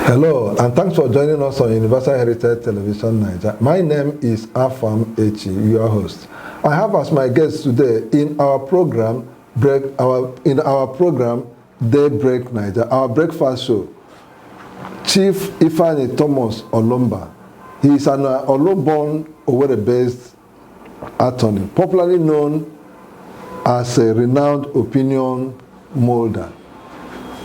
Hello, and thanks for joining us on Universal Heritage Television Nigeria. My name is Afam Echi, your host. I have as my guest today in our program, Daybreak Nigeria, our breakfast show, Chief Ifeanyi Thomas Olumba. He is an Olumborn, Owerri-based attorney, popularly known as a renowned opinion molder.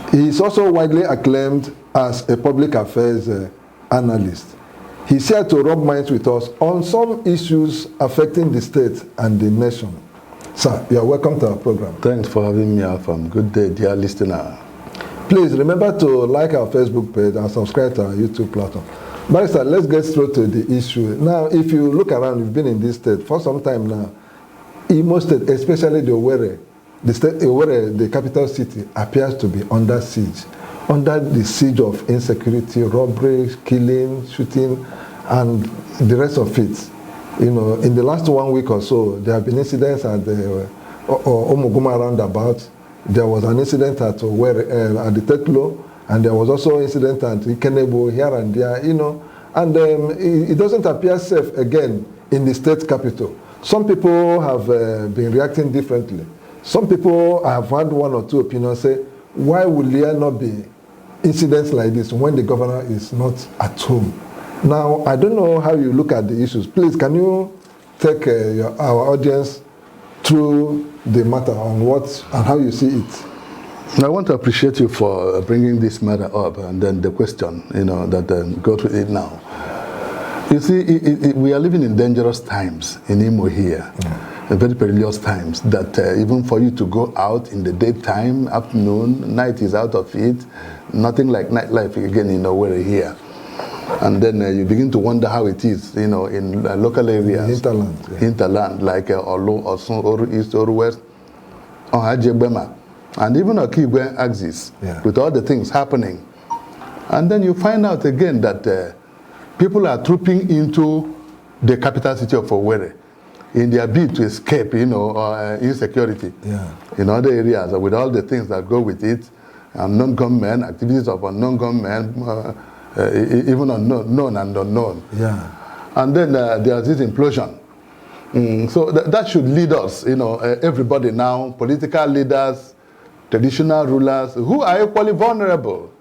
He is also widely acclaimed as a public affairs analyst. He's here to rub minds with us on some issues affecting the state and the nation. Sir, you are welcome to our program. Thanks for having me, Afam. Good day, dear listener. Please remember to like our Facebook page and subscribe to our YouTube platform. Barrister, let's get straight to the issue. Now, if you look around, you've been in this state for some time now. Imo State, especially the Owerri, the capital city, appears to be under siege of insecurity, robbery, killing, shooting, and the rest of it. You know, in the last 1 week or so, there have been incidents at the Omuguma roundabout. There was an incident at the Tetlo, and there was also an incident at Ikenebo here and there. You know, and it doesn't appear safe again in the state capital. Some people have been reacting differently. Some people have had one or two opinions say, why would there not be incidents like this when the governor is not at home? Now, I don't know how you look at the issues. Please, can you take our audience through the matter on what and how you see it? I want to appreciate you for bringing this matter up and then the question, that go to it now. You see, we are living in dangerous times in Imo here. Yeah. Very perilous times that even for you to go out in the daytime, afternoon, night is out of it. Nothing like nightlife again in Owerri here. And then you begin to wonder how it is, in local areas. Hinterland. Yeah. Hinterland, like Olu, Osun, Oru East, Oru West, Ohajebema, and even Okigwe axis, yeah, with all the things happening. And then you find out again that people are trooping into the capital city of Owerri in their bid to escape, insecurity, yeah, in other areas with all the things that go with it, unknown gunmen, activities of unknown gunmen, even known and unknown. Yeah. And then there's this implosion. So that should lead us, everybody now, political leaders, traditional rulers, who are equally vulnerable.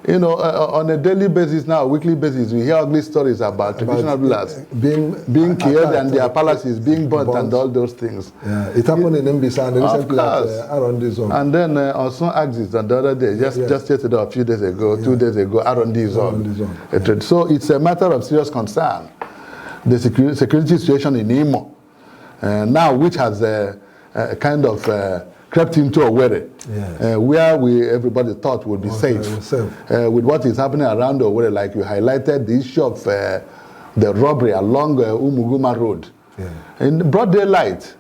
On a daily basis now, weekly basis, we hear ugly stories about traditional rulers being killed and their palaces being burnt and all those things. Yeah, it happened in Mbisa and recently around this zone. And then also axis and the other day, just yesterday, a few days ago, 2 days ago, around this zone. So it's a matter of serious concern. The security situation in Imo, now which has a kind of crept into Owerri, yes, where everybody thought would be safe. With what is happening around Owerri, like you highlighted the issue of the robbery along Umuguma Road. Yeah. In broad daylight,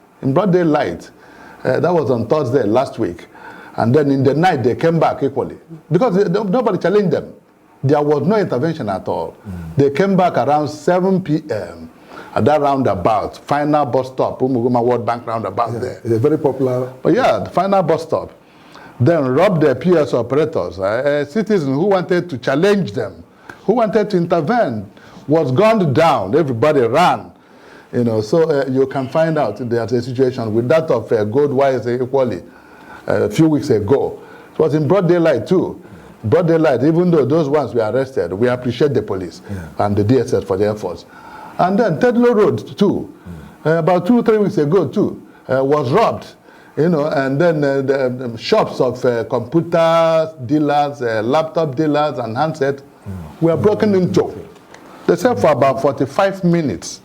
that was on Thursday last week. And then in the night, they came back equally. Because nobody challenged them. There was no intervention at all. They came back around 7 p.m. at that roundabout, final bus stop, Umuguma World Bank roundabout there. It's a very popular. But yeah, the final bus stop. Then robbed the PS operators. Citizens who wanted to challenge them, who wanted to intervene, was gunned down. Everybody ran. So you can find out there's a situation with that of Goldwise equally a few weeks ago. It was in broad daylight too. Broad daylight, even though those ones were arrested, we appreciate the police and the DSS for their efforts. And then Tetlo Road too, about 2-3 weeks ago too, was robbed, and then the shops of computer dealers, laptop dealers and handsets were broken into. They said for about 45 minutes,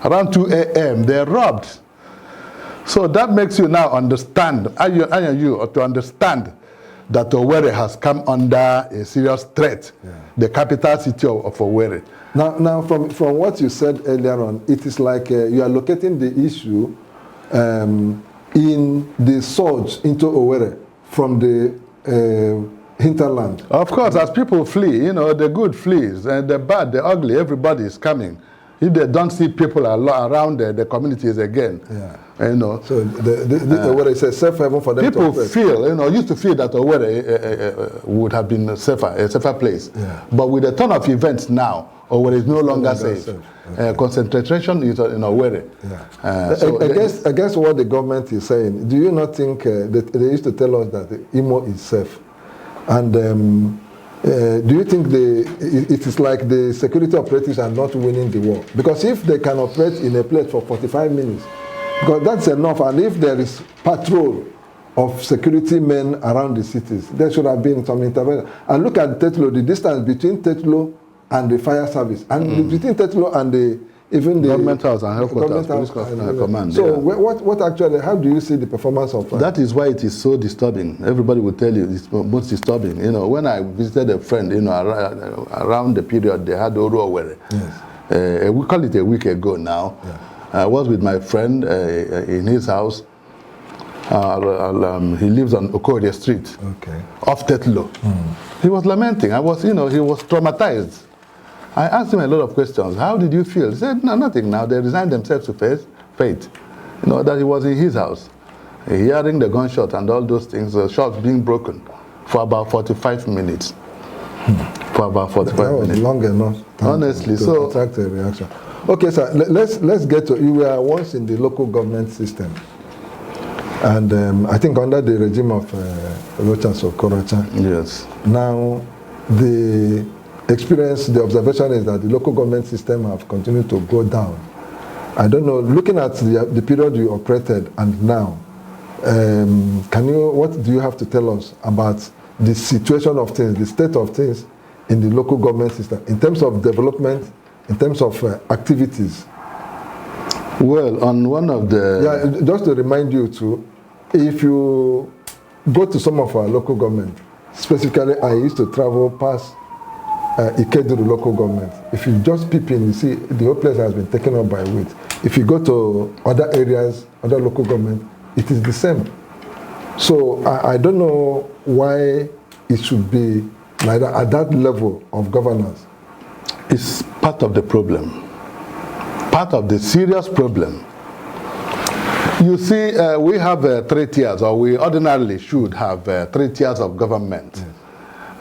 around 2 a.m., they robbed. So that makes you now understand, to understand that Owerri has come under a serious threat, the capital city of Owerri. Now, from what you said earlier on, it is like you are locating the issue in the surge into Owerri from the hinterland. Of course, as people flee, the good flees, and the bad, the ugly, everybody is coming. if they don't see people around the communities again. You know. So Owerri is a safe haven for them people to operate. feel, you know, used to feel that Owerri would have been a safer place. But with the turn of events now, Owerri is no longer safe. Concentration is in Owerri. Against what the government is saying, do you not think that they used to tell us that Imo is safe? And do you think it is like the security operatives are not winning the war? Because if they can operate in a place for 45 minutes, because that's enough, and if there is patrol of security men around the cities, there should have been some intervention. And look at Tetlo, the distance between Tetlo and the fire service, and between Tetlo and even the government house and headquarters, police command. So what actually, how do you see the performance of that is why it is so disturbing. Everybody will tell you it's most disturbing. You know, when I visited a friend, you know, around the period they had Owerri. We call it a week ago now. I was with my friend in his house. He lives on Okorie Street, off Tetlo. He was lamenting. He was traumatized. I asked him a lot of questions. How did you feel? He said, no, nothing now. They resigned themselves to fate. You know, that he was in his house, hearing the gunshot and all those things, the shots being broken for about 45 minutes. For about 45 minutes. That was long enough. Honestly, to attract a reaction. Okay, sir, let's get to, you were once in the local government system. And I think under the regime of Rochas Okorocha. Yes. Now, the experience, the observation is that the local government system have continued to go down. I don't know, looking at the period you operated and now, what do you have to tell us about the situation of things, the state of things in the local government system, in terms of development, in terms of activities? Well, on one of the... Yeah, just to remind you too, if you go to some of our local government, specifically I used to travel past Ikeduru local government. If you just peep in, you see the whole place has been taken up by weed. If you go to other areas, other local government, it is the same. So I don't know why it should be like that, at that level of governance. It's part of the problem. Part of the serious problem. You see, we have 3 tiers, or we ordinarily should have 3 tiers of government.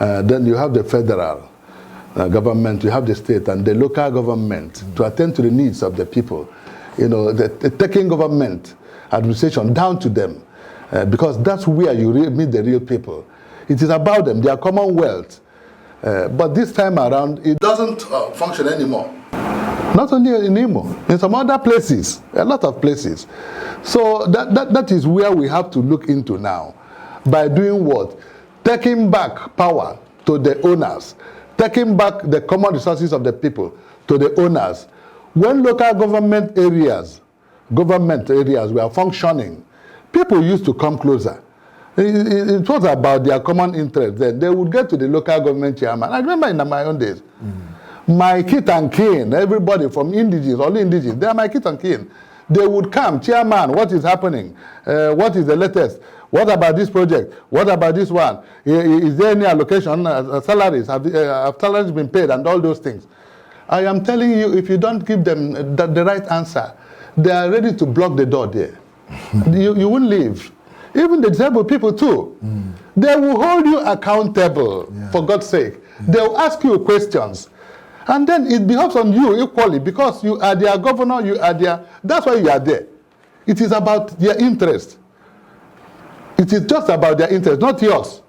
Then you have the federal government, you have the state and the local government to attend to the needs of the people. You know, taking government administration down to them, because that's where you meet the real people. It is about them, their commonwealth. But this time around, it doesn't function anymore. Not only in Imo, in some other places, a lot of places. So that is where we have to look into now. By doing what? Taking back power to the owners. Taking back the common resources of the people to the owners. When local government areas were functioning, people used to come closer. It was about their common interest. They would get to the local government chairman. I remember in my own days, my kith and kin, everybody from indigenous, all indigenous, they are my kith and kin. They would come, chairman, what is happening? What is the latest? What about this project? What about this one? Is there any allocation? Salaries? Have salaries been paid? And all those things. I am telling you, if you don't give them the right answer, they are ready to block the door there. You won't leave. Even the disabled people too. They will hold you accountable, for God's sake. They will ask you questions. And then it becomes on you equally, because you are their governor, you are their... That's why you are there. It is about their interest. It is just about their interest, not yours.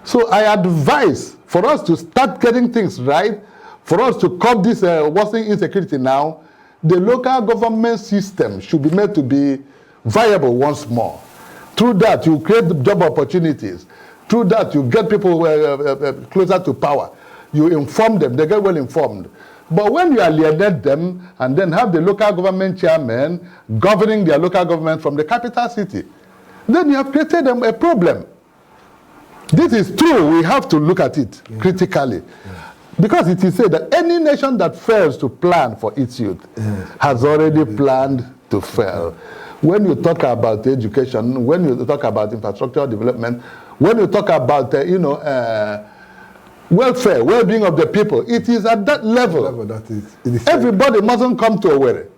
So I advise for us to start getting things right, for us to curb this worsening insecurity now, the local government system should be made to be viable once more. Through that, you create job opportunities. Through that, you get people closer to power. You inform them, they get well informed. But when you alienate them and then have the local government chairman governing their local government from the capital city, then you have created them a problem. This is true, we have to look at it critically. Because it is said that any nation that fails to plan for its youth has already planned to fail. When you talk about education, when you talk about infrastructure development, when you talk about, welfare, well-being of the people. It is at that level. It is Everybody mustn't come to Owerri.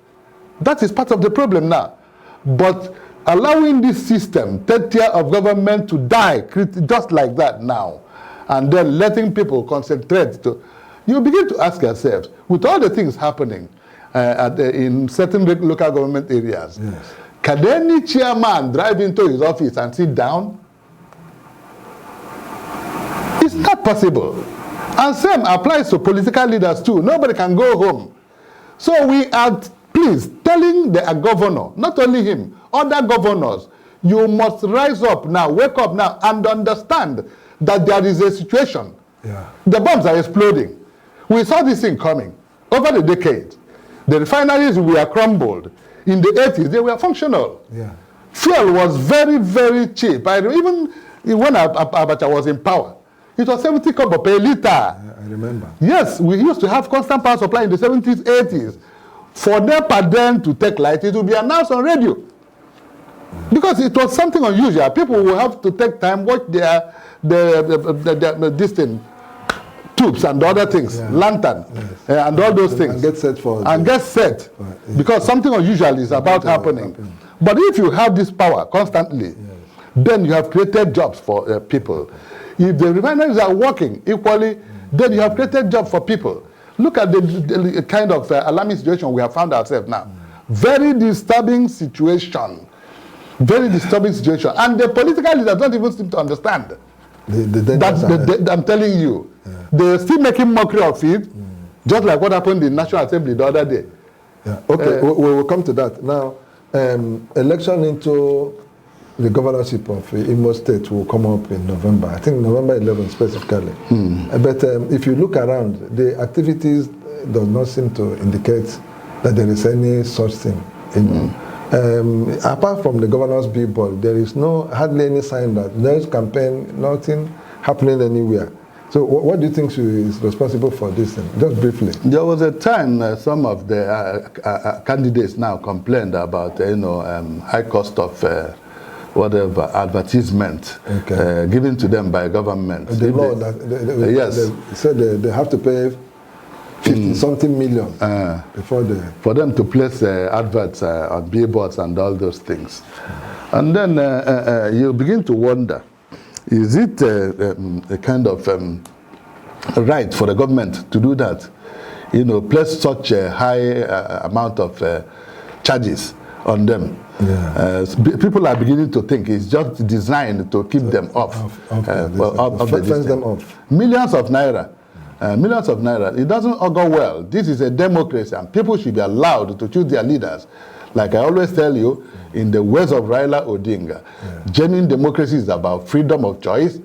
That is part of the problem now. But allowing this system, third tier of government, to die just like that now, and then letting people concentrate to, you begin to ask yourselves, with all the things happening in certain local government areas, yes, can any chairman drive into his office and sit down? It's not possible. And same applies to political leaders too. Nobody can go home. So we are, please, telling the governor, not only him, other governors, you must rise up now, wake up now, and understand that there is a situation. Yeah. The bombs are exploding. We saw this thing coming over the decades. The refineries were crumbled. In the 80s, they were functional. Yeah. Fuel was very, very cheap. Even when Abacha was in power, it was 70 kobo per liter. Yeah, I remember. Yes, we used to have constant power supply in the 70s, 80s. For NEPA then to take light, it would be announced on radio. Because it was something unusual. People will have to take time, watch this thing, tubes and other things, yeah, lantern, yes, and all those things. And get set for and get set. Right, yes, because something unusual is about happening. But if you have this power constantly, yes, then you have created jobs for people. If the refineries are working equally, then you have created jobs for people. Look at the kind of alarming situation we have found ourselves now. Very disturbing situation. Very disturbing situation. And the political leaders don't even seem to understand. I'm telling you. Yeah. They're still making mockery of it, just like what happened in National Assembly the other day. Yeah. Okay, we will come to that. Now, election into the governorship of Imo State will come up in November. I think November 11 specifically. But if you look around, the activities does not seem to indicate that there is any such thing. Apart from the governor's billboard, there is hardly any sign that there is campaign, nothing happening anywhere. So what do you think is responsible for this thing? Just briefly. There was a time some of the candidates now complained about high cost of whatever advertisement given to them by government. The law that yes, they said they have to pay 50-something million before for them to place adverts on billboards and all those things. And then you begin to wonder, is it a kind of right for the government to do that? Place such a high amount of charges on them. Yeah. People are beginning to think it's just designed to keep them off. Them off. Millions of naira. Millions of naira. It doesn't go well. This is a democracy, and people should be allowed to choose their leaders. Like I always tell you, in the words of Raila Odinga, genuine democracy is about freedom of choice,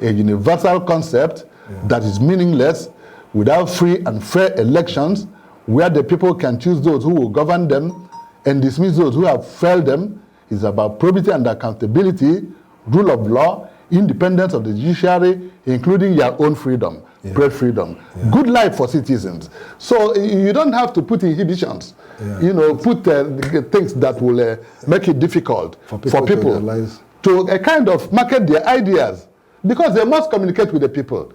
a universal concept that is meaningless without free and fair elections, where the people can choose those who will govern them and dismiss those who have failed them. Is about probity and accountability, rule of law, independence of the judiciary, including your own freedom, press freedom, good life for citizens. So you don't have to put inhibitions, put things that will make it difficult for people to kind of market their ideas, because they must communicate with the people.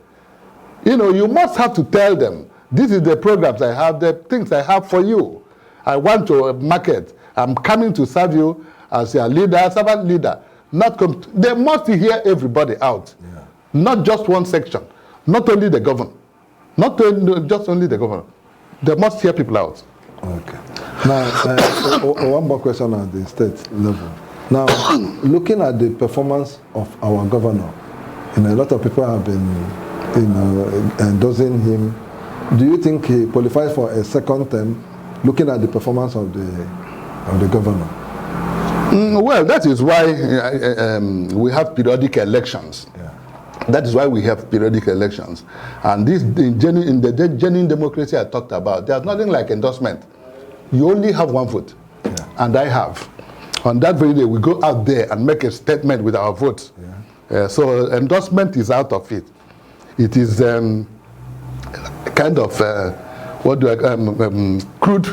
You must have to tell them, this is the programs I have, the things I have for you. I want to market. I'm coming to serve you as a leader, servant leader. They must hear everybody out, not just one section, not only the governor, just only the governor. They must hear people out. Okay. Now, one more question at the state level. Now, looking at the performance of our governor, a lot of people have been, endorsing him. Do you think he qualifies for a second term? Looking at the performance of the governor. Well, that is why we have periodic elections. That is why we have periodic elections. And this, in the genuine democracy I talked about, there's nothing like endorsement. You only have one vote, and I have. On that very day, we go out there and make a statement with our votes. So endorsement is out of it. It is kind of crude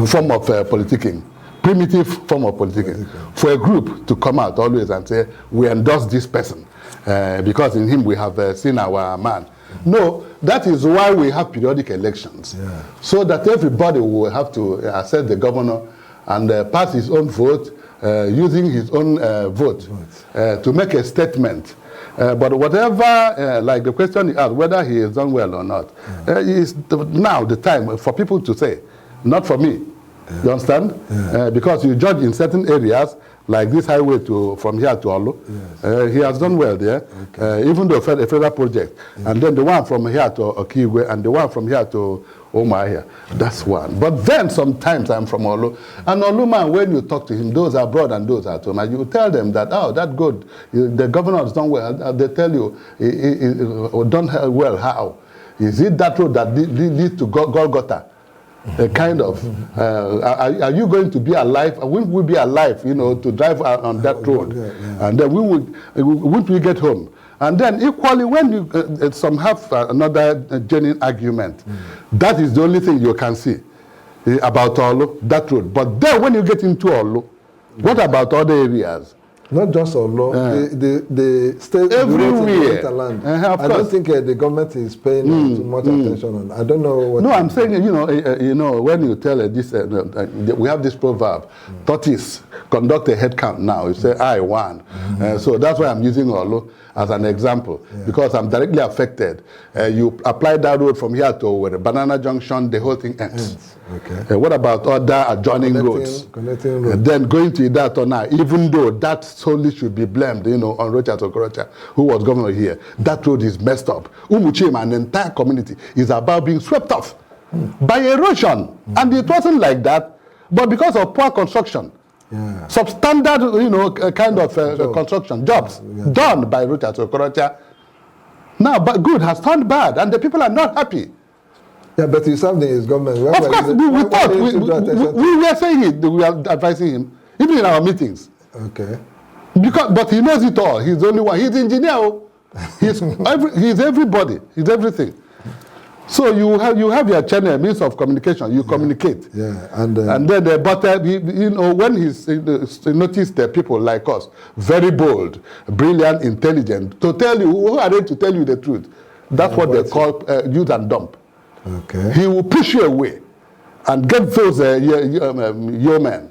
form of politicking, primitive form of politicking. For a group to come out always and say, we endorse this person because in him we have seen our man. No, that is why we have periodic elections. Yeah. So that everybody will have to assess the governor and pass his own vote, using his own vote to make a statement. But whatever, like the question he asked, whether he has done well or not, is now the time for people to say, not for me. Yeah. You understand? Yeah. Because you judge in certain areas, like this highway from here to Olu, yes. He has done well there, okay. Even though a federal project. Yeah. And then the one from here to Okigwe and the one from here to Owerri, that's one. But then sometimes I'm from Olu, and Olu man, when you talk to him, those are abroad and those are at home, and you tell them that, oh, that's good, the governor has done well, and they tell you, done well, how? Is it that road that leads to Golgotha? Kind of, are you going to be alive? Will we be alive, to drive on that road? Yeah. And then won't we get home? And then equally, when you some have another genuine argument, that is the only thing you can see about Olu, that road. But then when you get into Olu, what about other areas? Not just Olu, the state, everywhere. The I don't think the government is paying too much attention on. I don't know what. No, I'm saying, when you tell this, we have this proverb, tortoise conduct a head count now. You say, I won. So that's why I'm using Olu as an example, because I'm directly affected. You apply that road from here to Owerri, Banana Junction, the whole thing ends. Okay. What about other adjoining roads? Connecting roads. Then going to Idato now, even though that solely should be blamed, on Rocha Okorocha, who was governor here, that road is messed up. Umuchima, an entire community, is about being swept off by erosion. And it wasn't like that, but because of poor construction. Yeah. Substandard, kind of construction jobs done by Rocha Okorocha. Now, but good has turned bad, and the people are not happy. Yeah, but he's serving his government. Of course, we were saying it, we are advising him, even in our meetings. Okay. But he knows it all. He's the only one. He's engineer. He's everybody. He's everything. So you have your channel, means of communication. You communicate. Yeah, and then when he noticed the people like us, very bold, brilliant, intelligent, to tell you, who are they to tell you the truth? That's what they call use and dump. Okay. He will push you away and get those yeomen,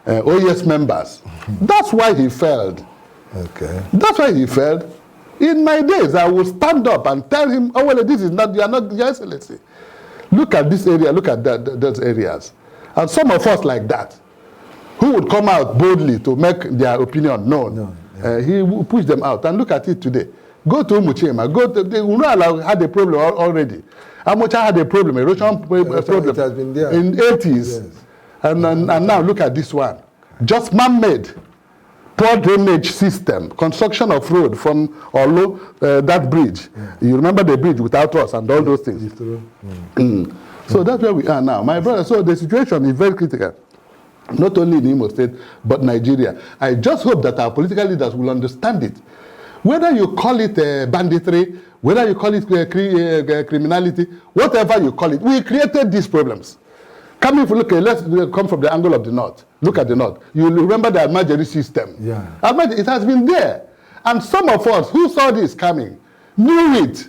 OES members. That's why he failed. Okay. That's why he failed. In my days, I will stand up and tell him, oh, well, this is not, you are not Your Excellency. Look at this area, look at those areas. And some of us like that, who would come out boldly to make their opinion known. He will push them out. And look at it today. Go to Umuchema. Go to Unala had a problem already. Amocha had a problem, erosion problem. It has been there in the 80s. Yes. And now look at this one. Just man-made. Poor drainage system, construction of road from Olu, that bridge. Yeah. You remember the bridge without us and all those things. So that's where we are now. My brother, so the situation is very critical. Not only in Imo State, but Nigeria. I just hope that our political leaders will understand it. Whether you call it banditry, whether you call it criminality, whatever you call it, we created these problems. Let's come from the angle of the north. Look at the north. You remember the Almajiri system. Yeah. It has been there. And some of us who saw this coming knew it.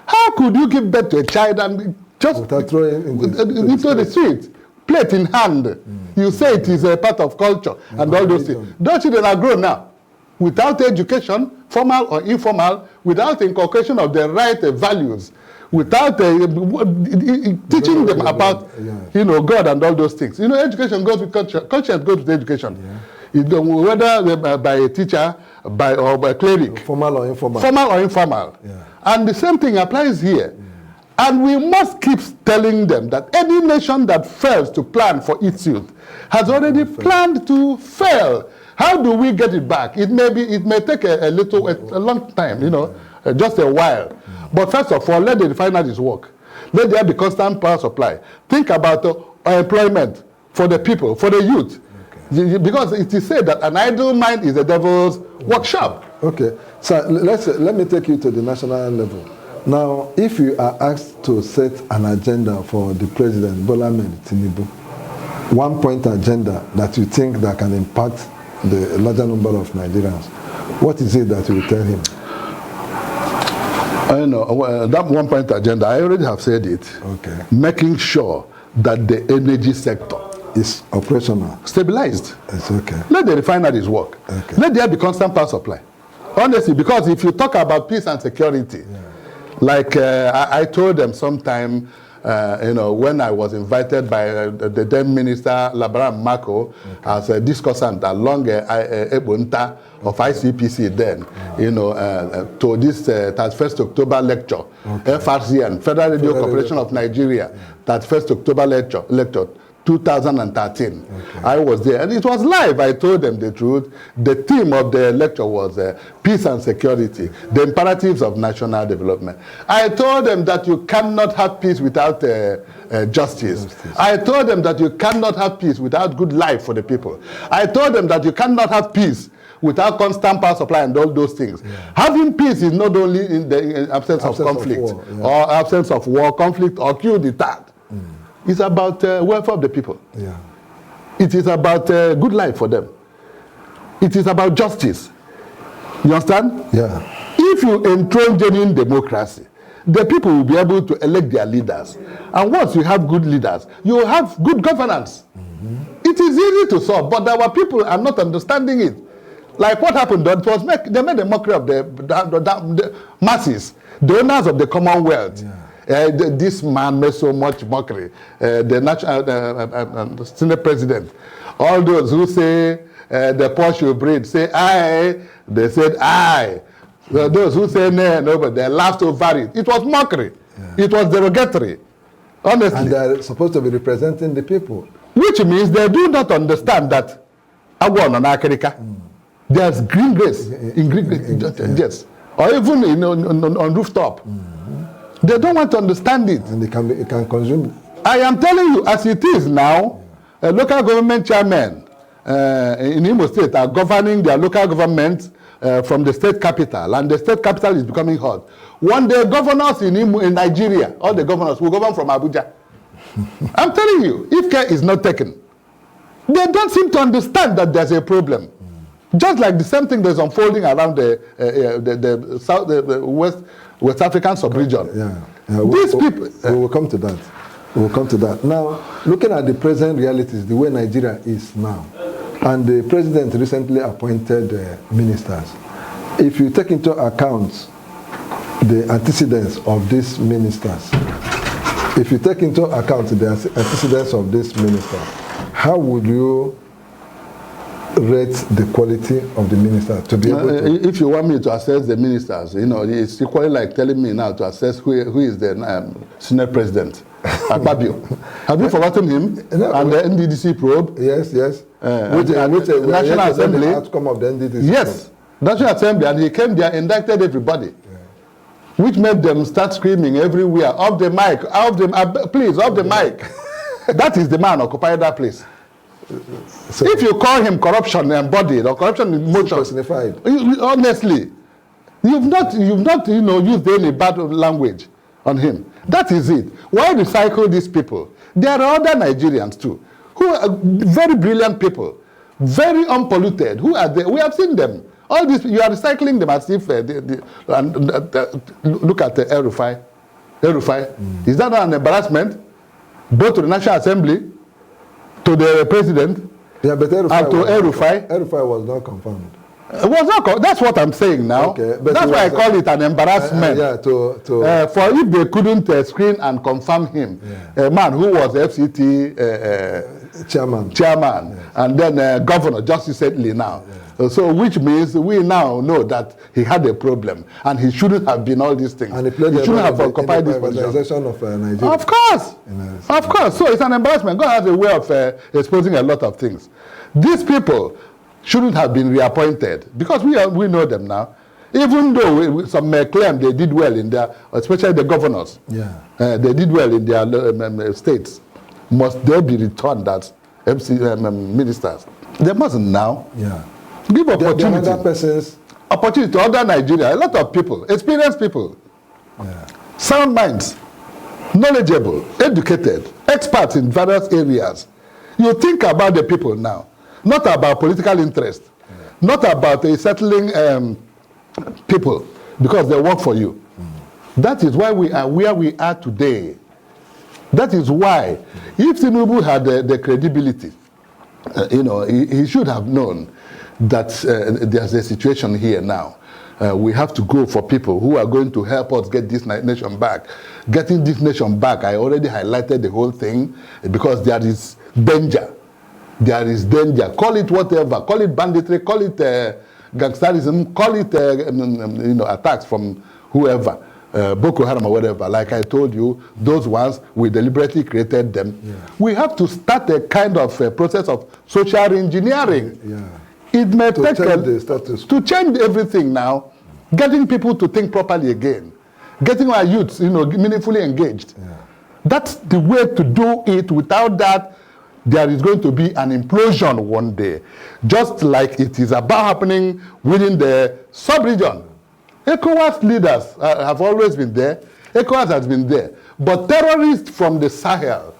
How could you give birth to a child and just throw it into the street, plate in hand? You say it is a part of culture and all those things. Those children are grown now. Without education, formal or informal, without inculcation of the right values, without teaching them about, God and all those things. Education goes with culture. Culture goes with education. Yeah. Whether by a teacher, or by a cleric. Formal or informal. Formal or informal. Yeah. And the same thing applies here. Yeah. And we must keep telling them that any nation that fails to plan for its youth has already planned to fail. How do we get it back? It may take a long time, just a while. But first of all, let the refineries work. Let there be constant power supply. Think about employment for the people, for the youth. Okay. Because it is said that an idle mind is the devil's workshop. Okay. So let me take you to the national level. Now, if you are asked to set an agenda for the president, Bola Ahmed Tinubu, one-point agenda that you think that can impact the larger number of Nigerians, what is it that you will tell him? I know that one-point agenda. I already have said it. Okay. Making sure that the energy sector is operational, stabilized. It's okay. Let the refineries work. Okay. Let there be constant power supply. Honestly, because if you talk about peace and security, like I told them sometime, when I was invited by the then minister Labaran Mako as a discussant along Ebunta of ICPC then, to this 31st October lecture, FRCN, Federal Radio Corporation of Nigeria, 31st October lecture 2013. I was there, and it was live. I told them the truth. The theme of the lecture was peace and security, the imperatives of national development. I told them that you cannot have peace without justice. I told them that you cannot have peace without good life for the people. I told them that you cannot have peace without constant power supply and all those things. Having peace is not only in the absence of conflict or absence of war, conflict, or coup d'etat. It's about welfare of the people. It is about good life for them. It is about justice. You understand? If you enthrone genuine democracy, the people will be able to elect their leaders. And once you have good leaders, you will have good governance. It is easy to solve, but our people are not understanding it. Like what happened, they made a mockery of the masses, the owners of the Commonwealth. This man made so much mockery. The national Senate president, all those who say the poor should breed, say I. They said I. Those who say no, but they laughed over it. It was mockery. It was derogatory. Honestly. And they're supposed to be representing the people. Which means they do not understand that there's green grass in green grass, yes, or even on rooftop. They don't want to understand it. And it can consume it. I am telling you, as it is now, local government chairmen in Imo State are governing their local government from the state capital, and the state capital is becoming hot. One day, governors in Nigeria, all the governors will govern from Abuja. I'm telling you, if care is not taken, they don't seem to understand that there's a problem. Just like the same thing that's unfolding around the South, the West African sub-region. These people... We will come to that. We will come to that. Now, looking at the present realities, the way Nigeria is now, and the president recently appointed ministers, if you take into account the antecedents of these ministers, how would you rate the quality of the minister to be able to... If you want me to assess the ministers, it's equally like telling me now to assess who is the Senate president. Akpabio. Have you forgotten him? And the NDDC probe? Yes. Which National Assembly. The outcome of the NDDC yes, probe. National Assembly, and he came there, indicted everybody. Which made them start screaming everywhere, off the mic, please, off the mic. That is the man occupying that place. So if you call him corruption embodied or corruption in motion, personified, honestly, you've not used any bad language on him. That is it. Why recycle these people? There are other Nigerians too, who are very brilliant people, very unpolluted. Who are they? We have seen them. All this, you are recycling them as if look at the El-Rufai. Is that not an embarrassment? Both to the National Assembly, to the president, but and to El-Rufai. El-Rufai was not confirmed. That's what I'm saying now. Okay, that's why I call it an embarrassment. For if they couldn't screen and confirm him, a man who was FCT chairman, and then governor just recently now. So which means we now know that he had a problem and he shouldn't have been all these things. And he shouldn't have occupied this position of Nigeria. Of course. So it's an embarrassment. God has a way of exposing a lot of things. These people shouldn't have been reappointed because we know them now. Even though some may claim they did well in their, especially the governors, they did well in their states. Must they be returned as ministers? They mustn't now. Give opportunity. Opportunity to other Nigeria. A lot of people, experienced people, sound minds, knowledgeable, educated, experts in various areas. You think about the people now, not about political interest, not about settling people because they work for you. That is why we are where we are today. That is why, if Tinubu had the credibility, he should have known that there's a situation here now. We have to go for people who are going to help us get this nation back. Getting this nation back, I already highlighted the whole thing, because there is danger. There is danger. Call it whatever. Call it banditry. Call it gangsterism. Call it attacks from whoever. Boko Haram or whatever. Like I told you, those ones, we deliberately created them. Yeah. We have to start a kind of process of social engineering. Yeah. It may take to change everything now, getting people to think properly again, getting our youths, meaningfully engaged. Yeah. That's the way to do it. Without that, there is going to be an implosion one day, just like it is about happening within the sub-region. ECOWAS leaders have always been there. ECOWAS has been there. But terrorists from the Sahel,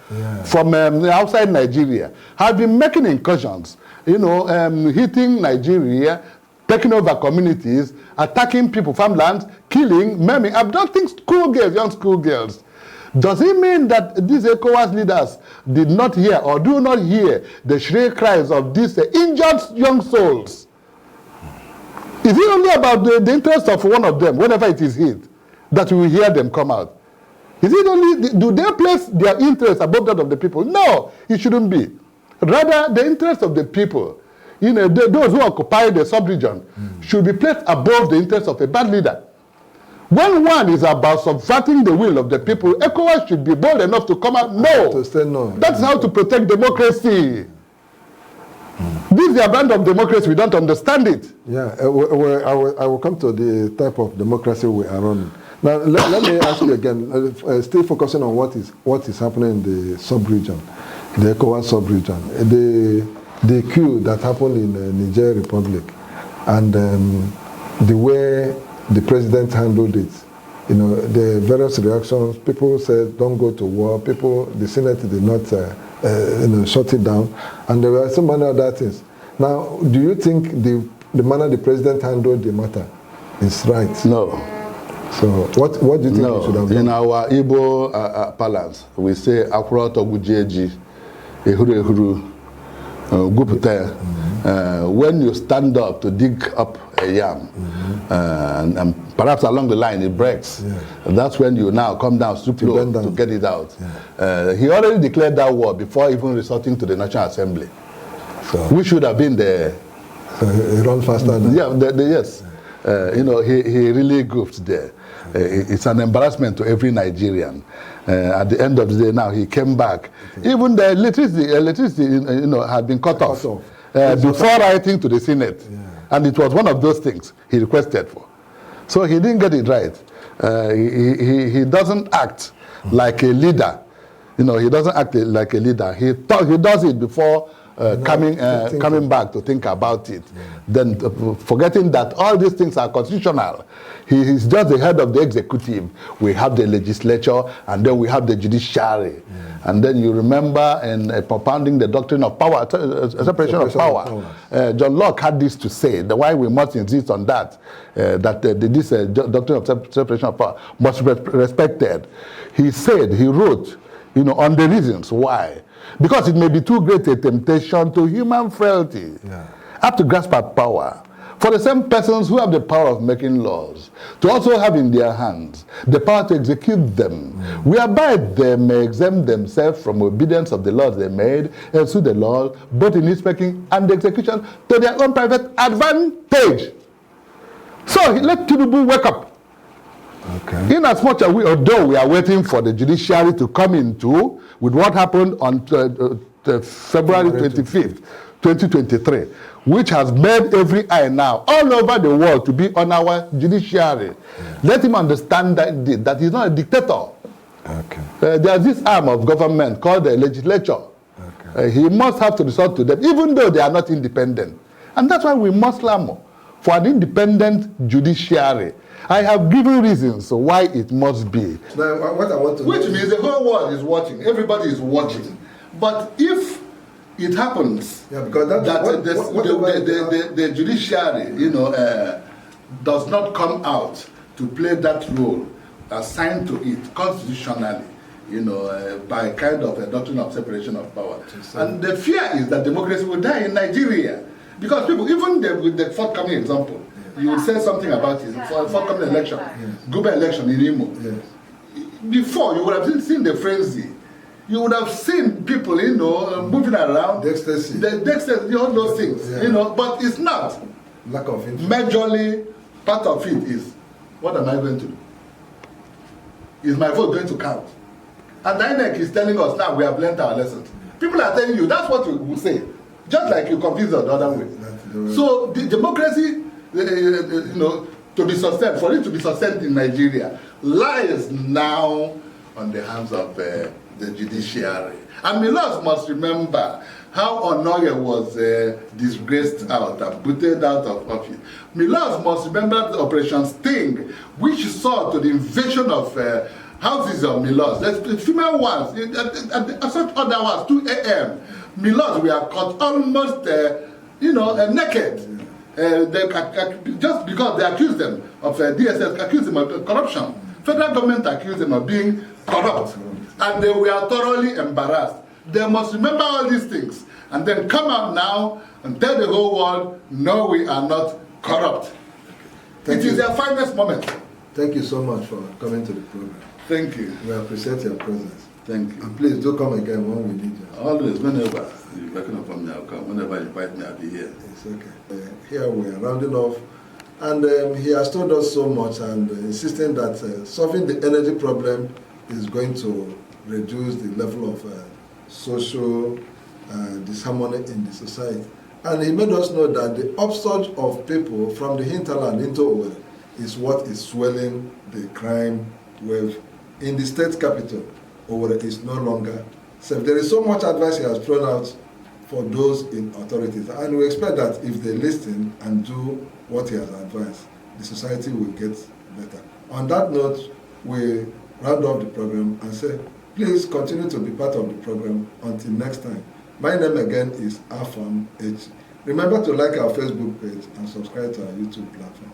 from outside Nigeria, have been making incursions, hitting Nigeria, taking over communities, attacking people, farmlands, killing, maiming, abducting schoolgirls, young schoolgirls. Does it mean that these ECOWAS leaders did not hear or do not hear the shrill cries of these injured young souls? Is it only about the interest of one of them, whenever it is hit, that we will hear them come out? Is it only, do they place their interest above that of the people? No, it shouldn't be. Rather, the interest of the people, those who occupy the sub-region, should be placed above the interest of a bad leader. When one is about subverting the will of the people, ECOWAS should be bold enough to come out. No, to say no. That's how to protect democracy. This is the brand of democracy. We don't understand it. Yeah, I will come to the type of democracy we are running. Now, let me ask you again, still focusing on what is happening in the sub-region, the ECOWAS sub-region, the coup that happened in the Niger Republic, and the way the president handled it. The various reactions, people said, don't go to war. The Senate did not shut it down. And there were so many other things. Now, do you think the manner the president handled the matter is right? No. So what do you think we should have done? In our Igbo parlance, we say, Akwura Togujeji, Ehuru Ehuru, Gupute. When you stand up to dig up a yam, and perhaps along the line it breaks, that's when you now come down slow to get it out. He already declared that war before even resorting to the National Assembly. So we should have been there. So he ran faster than yes. He really goofed there. It's an embarrassment to every Nigerian. At the end of the day now, he came back. Even the electricity had been cut off. Before writing to the Senate. And it was one of those things he requested for. So he didn't get it right. He doesn't act like a leader. He doesn't act like a leader. He does it before coming back to think about it. Then forgetting that all these things are constitutional. He is just the head of the executive. We have the legislature, and then we have the judiciary. And then you remember in propounding the doctrine of power, separation of power. John Locke had this to say, why we must insist on that, this doctrine of separation of power must be respected. He wrote, on the reasons why. Because it may be too great a temptation to human frailty, up to grasp at power, for the same persons who have the power of making laws, to also have in their hands the power to execute them, whereby they may exempt themselves from obedience of the laws they made, and sue the law, both in its making and the execution, to their own private advantage. So let Tinubu wake up. Okay. In as much as although we are waiting for the judiciary to come into with what happened on February 25th, 2023, which has made every eye now all over the world to be on our judiciary. Let him understand that he's not a dictator. Okay. There's this arm of government called the legislature. Okay. He must have to resort to them, even though they are not independent. And that's why we must clamor for an independent judiciary. I have given reasons why it must be. Now, what I want to Which means the whole world is watching. Everybody is watching. But if it happens because the judiciary, does not come out to play that role, assigned to it constitutionally, by kind of a doctrine of separation of power. And the fear is that democracy will die in Nigeria. Because people, even with the forthcoming example, you will say something about it, for a forthcoming election, gubernatorial election in Imo. Before, you would have seen the frenzy. You would have seen people, moving around. The ecstasy. All those things, but it's not. Lack of interest. Majorly, part of it is, what am I going to do? Is my vote going to count? And INEC is telling us now we have learned our lessons. People are telling you, that's what we will say. Just like you confuse us the other way. So the democracy, to be sustained, for it to be sustained in Nigeria, lies now on the hands of the judiciary. And Milos must remember how Onoye was disgraced out and booted out of office. Milos must remember the Operation Sting, which saw to the invasion of houses of Milos. The female ones, such other ones, 2 a.m. Milos, we are caught almost, naked. Just because they accused them of DSS, accused them of corruption. Federal government accused them of being corrupt. And they were thoroughly embarrassed. They must remember all these things and then come out now and tell the whole world, no, we are not corrupt. It is their finest moment. Thank you so much for coming to the program. Thank you. We appreciate your presence. Thank you. And please do come again when we need you. Always, whenever you're working upon me, I'll come. Whenever you invite me, I'll be here. It's okay. Here we are rounding off. And he has told us so much and insisting that solving the energy problem is going to reduce the level of social disharmony in the society. And he made us know that the upsurge of people from the hinterland into Owerri is what is swelling the crime wave. In the state capital, Owerri is no longer safe. There is so much advice he has thrown out for those in authorities. And we expect that if they listen and do what he has advised, the society will get better. On that note, we round off the program and say, please continue to be part of the program until next time. My name again is Afam H. Remember to like our Facebook page and subscribe to our YouTube platform.